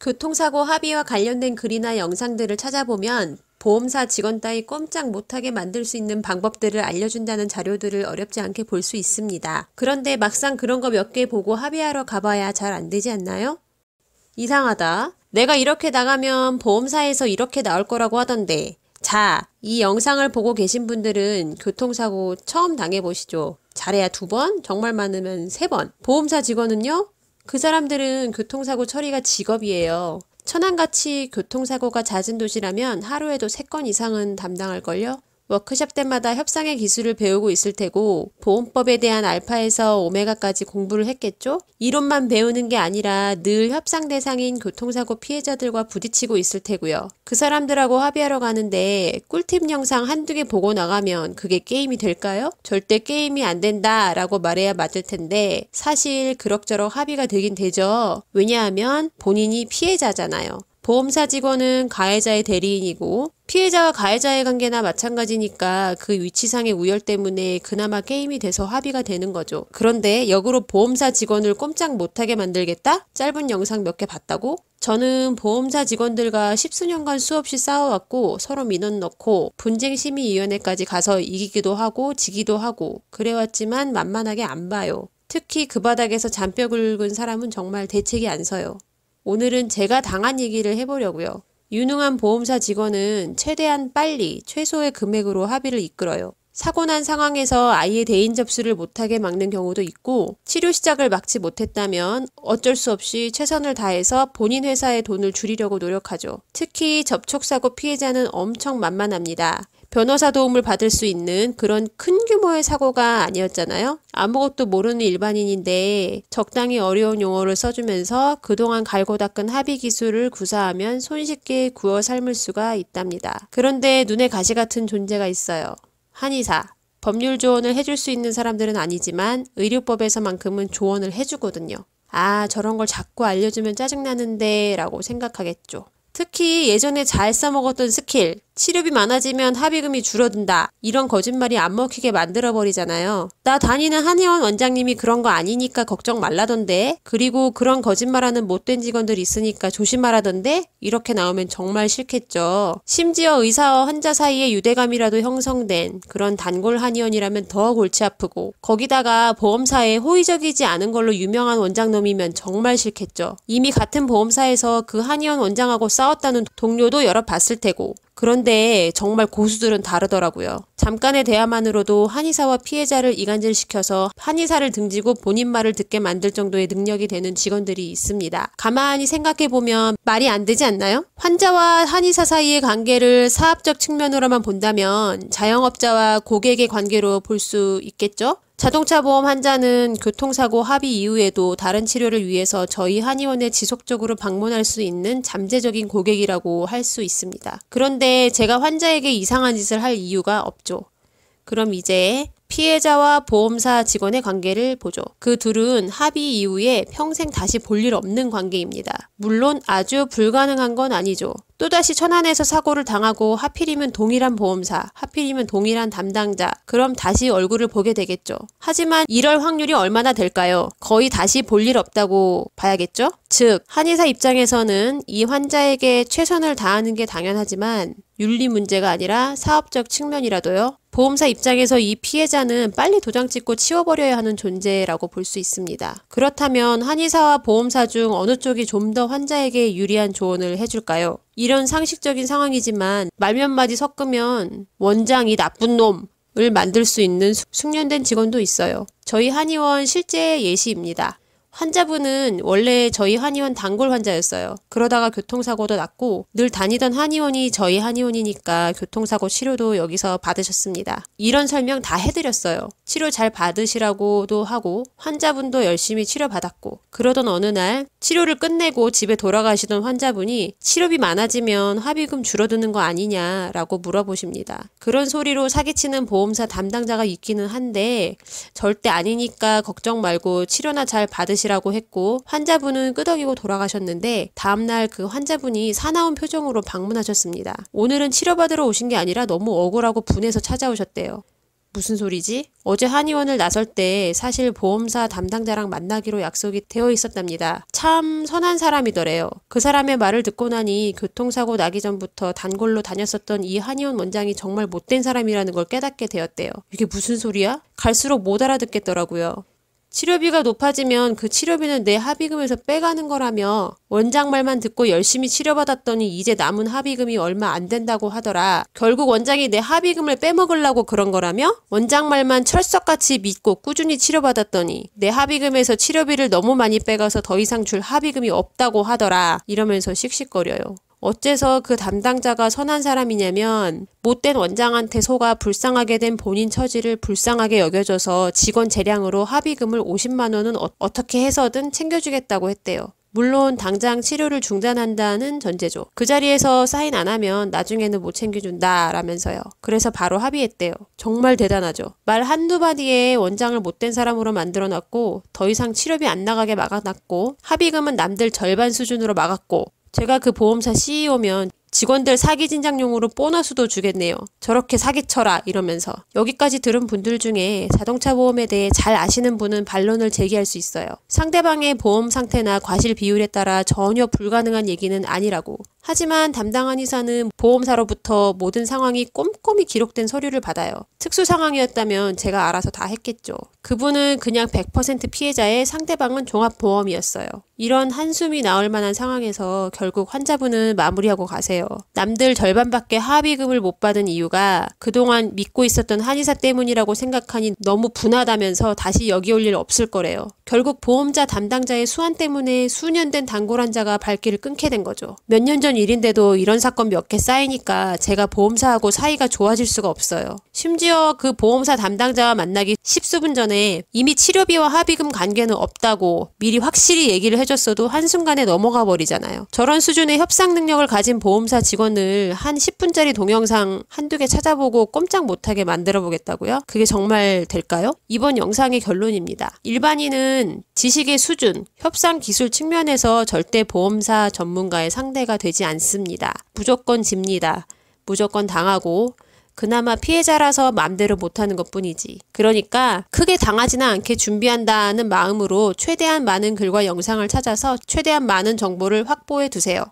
교통사고 합의와 관련된 글이나 영상들을 찾아보면 보험사 직원 따위 꼼짝 못하게 만들 수 있는 방법들을 알려준다는 자료들을 어렵지 않게 볼 수 있습니다. 그런데 막상 그런 거 몇 개 보고 합의하러 가봐야 잘 안 되지 않나요? 이상하다. 내가 이렇게 나가면 보험사에서 이렇게 나올 거라고 하던데. 자, 이 영상을 보고 계신 분들은 교통사고 처음 당해보시죠. 잘해야 2번, 정말 많으면 3번. 보험사 직원은요? 그 사람들은 교통사고 처리가 직업이에요. 천안같이 교통사고가 잦은 도시라면 하루에도 3건 이상은 담당할걸요? 워크숍 때마다 협상의 기술을 배우고 있을 테고 보험법에 대한 알파에서 오메가까지 공부를 했겠죠? 이론만 배우는 게 아니라 늘 협상 대상인 교통사고 피해자들과 부딪히고 있을 테고요. 그 사람들하고 합의하러 가는데 꿀팁 영상 한두 개 보고 나가면 그게 게임이 될까요? 절대 게임이 안 된다 라고 말해야 맞을 텐데 사실 그럭저럭 합의가 되긴 되죠. 왜냐하면 본인이 피해자잖아요. 보험사 직원은 가해자의 대리인이고 피해자와 가해자의 관계나 마찬가지니까 그 위치상의 우열 때문에 그나마 게임이 돼서 합의가 되는 거죠. 그런데 역으로 보험사 직원을 꼼짝 못하게 만들겠다? 짧은 영상 몇 개 봤다고? 저는 보험사 직원들과 10수년간 수없이 싸워왔고 서로 민원 넣고 분쟁심의위원회까지 가서 이기기도 하고 지기도 하고 그래왔지만 만만하게 안 봐요. 특히 그 바닥에서 잔뼈 굵은 사람은 정말 대책이 안 서요. 오늘은 제가 당한 얘기를 해보려고요. 유능한 보험사 직원은 최대한 빨리 최소의 금액으로 합의를 이끌어요. 사고 난 상황에서 아예 대인 접수를 못하게 막는 경우도 있고 치료 시작을 막지 못했다면 어쩔 수 없이 최선을 다해서 본인 회사의 돈을 줄이려고 노력하죠. 특히 접촉사고 피해자는 엄청 만만합니다. 변호사 도움을 받을 수 있는 그런 큰 규모의 사고가 아니었잖아요. 아무것도 모르는 일반인인데 적당히 어려운 용어를 써주면서 그동안 갈고 닦은 합의 기술을 구사하면 손쉽게 구워 삶을 수가 있답니다. 그런데 눈에 가시 같은 존재가 있어요. 한의사. 법률 조언을 해줄 수 있는 사람들은 아니지만 의료법에서만큼은 조언을 해주거든요. 아, 저런 걸 자꾸 알려주면 짜증나는데 라고 생각하겠죠. 특히 예전에 잘 써먹었던 스킬, 치료비 많아지면 합의금이 줄어든다. 이런 거짓말이 안 먹히게 만들어버리잖아요. 나 다니는 한의원 원장님이 그런 거 아니니까 걱정 말라던데. 그리고 그런 거짓말하는 못된 직원들 있으니까 조심하라던데. 이렇게 나오면 정말 싫겠죠. 심지어 의사와 환자 사이에 유대감이라도 형성된 그런 단골 한의원이라면 더 골치 아프고 거기다가 보험사에 호의적이지 않은 걸로 유명한 원장놈이면 정말 싫겠죠. 이미 같은 보험사에서 그 한의원 원장하고 싸웠다는 동료도 여러 봤을 테고 그런데 정말 고수들은 다르더라고요. 잠깐의 대화만으로도 한의사와 피해자를 이간질시켜서 한의사를 등지고 본인 말을 듣게 만들 정도의 능력이 되는 직원들이 있습니다. 가만히 생각해보면 말이 안 되지 않나요? 환자와 한의사 사이의 관계를 사업적 측면으로만 본다면 자영업자와 고객의 관계로 볼 수 있겠죠? 자동차 보험 환자는 교통사고 합의 이후에도 다른 치료를 위해서 저희 한의원에 지속적으로 방문할 수 있는 잠재적인 고객이라고 할 수 있습니다. 그런데 제가 환자에게 이상한 짓을 할 이유가 없죠. 그럼 이제 피해자와 보험사 직원의 관계를 보죠. 그 둘은 합의 이후에 평생 다시 볼 일 없는 관계입니다. 물론 아주 불가능한 건 아니죠. 또다시 천안에서 사고를 당하고 하필이면 동일한 보험사, 하필이면 동일한 담당자, 그럼 다시 얼굴을 보게 되겠죠. 하지만 이럴 확률이 얼마나 될까요? 거의 다시 볼 일 없다고 봐야겠죠? 즉, 한의사 입장에서는 이 환자에게 최선을 다하는 게 당연하지만 윤리 문제가 아니라 사업적 측면이라도요. 보험사 입장에서 이 피해자는 빨리 도장 찍고 치워버려야 하는 존재라고 볼 수 있습니다. 그렇다면 한의사와 보험사 중 어느 쪽이 좀 더 환자에게 유리한 조언을 해줄까요? 이런 상식적인 상황이지만 말 몇 마디 섞으면 원장이 나쁜 놈을 만들 수 있는 숙련된 직원도 있어요. 저희 한의원 실제 예시입니다. 환자분은 원래 저희 한의원 단골 환자였어요. 그러다가 교통사고도 났고 늘 다니던 한의원이 저희 한의원이니까 교통사고 치료도 여기서 받으셨습니다. 이런 설명 다 해드렸어요. 치료 잘 받으시라고도 하고 환자분도 열심히 치료받았고 그러던 어느 날 치료를 끝내고 집에 돌아가시던 환자분이 치료비 많아지면 합의금 줄어드는 거 아니냐라고 물어보십니다. 그런 소리로 사기치는 보험사 담당자가 있기는 한데 절대 아니니까 걱정 말고 치료나 잘 받으시라고 했고 환자분은 끄덕이고 돌아가셨는데 다음날 그 환자분이 사나운 표정으로 방문하셨습니다. 오늘은 치료받으러 오신 게 아니라 너무 억울하고 분해서 찾아오셨대요. 무슨 소리지? 어제 한의원을 나설 때 사실 보험사 담당자랑 만나기로 약속이 되어 있었답니다. 참 선한 사람이더래요. 그 사람의 말을 듣고 나니 교통사고 나기 전부터 단골로 다녔었던 이 한의원 원장이 정말 못된 사람이라는 걸 깨닫게 되었대요. 이게 무슨 소리야? 갈수록 못 알아듣겠더라고요. 치료비가 높아지면 그 치료비는 내 합의금에서 빼가는 거라며 원장 말만 듣고 열심히 치료받았더니 이제 남은 합의금이 얼마 안 된다고 하더라. 결국 원장이 내 합의금을 빼먹으려고 그런 거라며? 원장 말만 철석같이 믿고 꾸준히 치료받았더니 내 합의금에서 치료비를 너무 많이 빼가서 더 이상 줄 합의금이 없다고 하더라. 이러면서 씩씩거려요. 어째서 그 담당자가 선한 사람이냐면 못된 원장한테 속아 불쌍하게 된 본인 처지를 불쌍하게 여겨줘서 직원 재량으로 합의금을 50만 원은 어떻게 해서든 챙겨주겠다고 했대요. 물론 당장 치료를 중단한다는 전제죠. 그 자리에서 사인 안 하면 나중에는 못 챙겨준다 라면서요. 그래서 바로 합의했대요. 정말 대단하죠. 말 한두 마디에 원장을 못된 사람으로 만들어놨고 더 이상 치료비 안 나가게 막아놨고 합의금은 남들 절반 수준으로 막았고 제가 그 보험사 CEO면 직원들 사기 진작용으로 보너스도 주겠네요. 저렇게 사기쳐라 이러면서. 여기까지 들은 분들 중에 자동차 보험에 대해 잘 아시는 분은 반론을 제기할 수 있어요. 상대방의 보험 상태나 과실 비율에 따라 전혀 불가능한 얘기는 아니라고. 하지만 담당 한의사는 보험사로부터 모든 상황이 꼼꼼히 기록된 서류를 받아요. 특수 상황이었다면 제가 알아서 다 했겠죠. 그분은 그냥 100% 피해자의 상대방은 종합보험이었어요. 이런 한숨이 나올 만한 상황에서 결국 환자분은 마무리하고 가세요. 남들 절반밖에 합의금을 못 받은 이유가 그동안 믿고 있었던 한의사 때문이라고 생각하니 너무 분하다면서 다시 여기 올 일 없을 거래요. 결국 보험자 담당자의 수완 때문에 수년 된 단골 환자가 발길을 끊게 된 거죠. 몇 년 전 일인데도 이런 사건 몇 개 쌓이니까 제가 보험사하고 사이가 좋아질 수가 없어요. 심지어 그 보험사 담당자와 만나기 십수분 전에 이미 치료비와 합의금 관계는 없다고 미리 확실히 얘기를 해줬어도 한순간에 넘어가 버리잖아요. 저런 수준의 협상 능력을 가진 보험사 직원을 한 10분짜리 동영상 한두 개 찾아보고 꼼짝 못하게 만들어 보겠다고요? 그게 정말 될까요? 이번 영상의 결론입니다. 일반인은 지식의 수준, 협상 기술 측면에서 절대 보험사 전문가의 상대가 되지 않습니다. 무조건 집니다. 무조건 당하고 그나마 피해자라서 맘대로 못하는 것뿐이지. 그러니까 크게 당하지는 않게 준비한다는 마음으로 최대한 많은 글과 영상을 찾아서 최대한 많은 정보를 확보해 두세요.